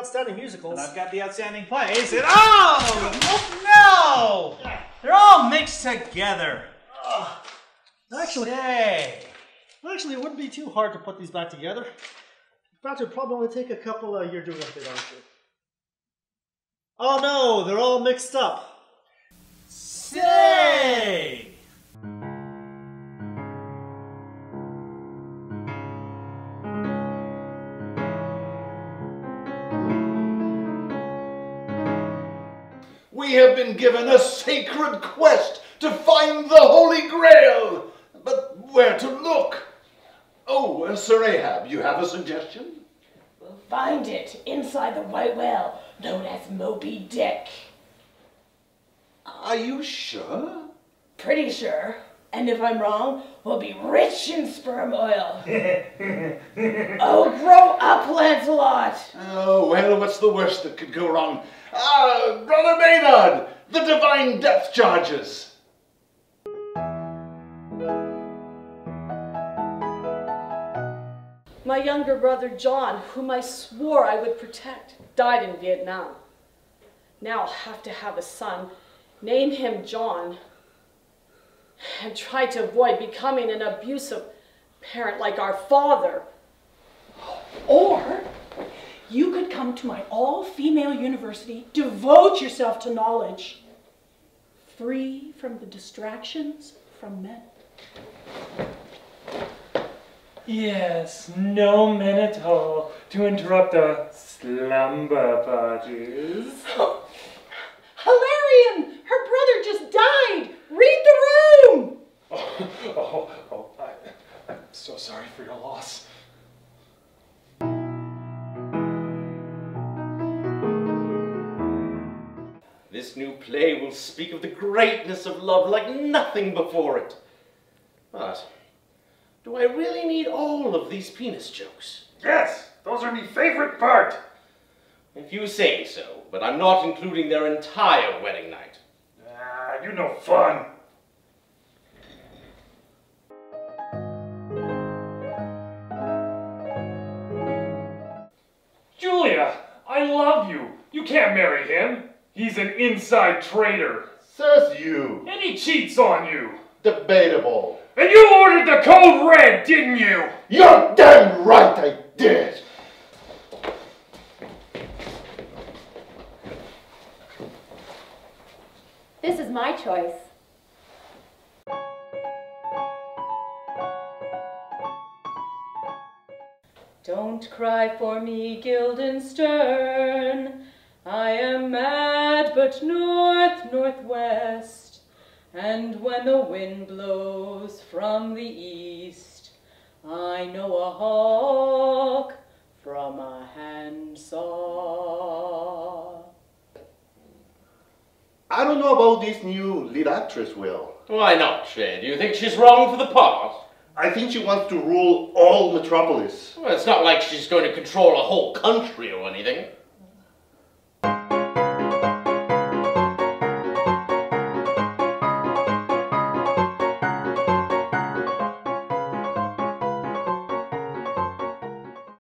outstanding musicals. And I've got the outstanding plays. And oh no! They're all mixed together. Actually, it wouldn't be too hard to put these back together. In fact, it would probably only take a couple of you're doing a bit, aren't you? Oh no, they're all mixed up. Say! We have been given a sacred quest to find the Holy Grail. But where to look? Oh, Sir Ahab, you have a suggestion? We'll find it inside the White Whale, known as Moby Dick. Are you sure? Pretty sure. And if I'm wrong, we'll be rich in sperm oil. Oh, grow up, Lancelot! Oh, well, what's the worst that could go wrong? Brother Maynard, the divine depth charges. My younger brother John, whom I swore I would protect, died in Vietnam. Now I'll have to have a son, name him John, and try to avoid becoming an abusive parent like our father. Or you could come to my all-female university, devote yourself to knowledge, free from the distractions from men. Yes, no men at all to interrupt the slumber parties. Hilarion! Her brother just died! Read the room! I'm so sorry for your loss. This new play will speak of the greatness of love like nothing before it. But do I really need all of these penis jokes? Yes, those are my favorite part. If you say so, but I'm not including their entire wedding night. You no fun. Julia, I love you. You can't marry him. He's an inside traitor. Says you. And he cheats on you. Debatable. And you ordered the code red, didn't you? You're damn right I did. This is my choice. Don't cry for me, Guildenstern. I am mad but northwest, and when the wind blows from the east, I know a hawk from a handsaw. I don't know about this new lead actress, Will. Why not, Trey? Do you think she's wrong for the part? I think she wants to rule all Metropolis. Well, it's not like she's going to control a whole country or anything.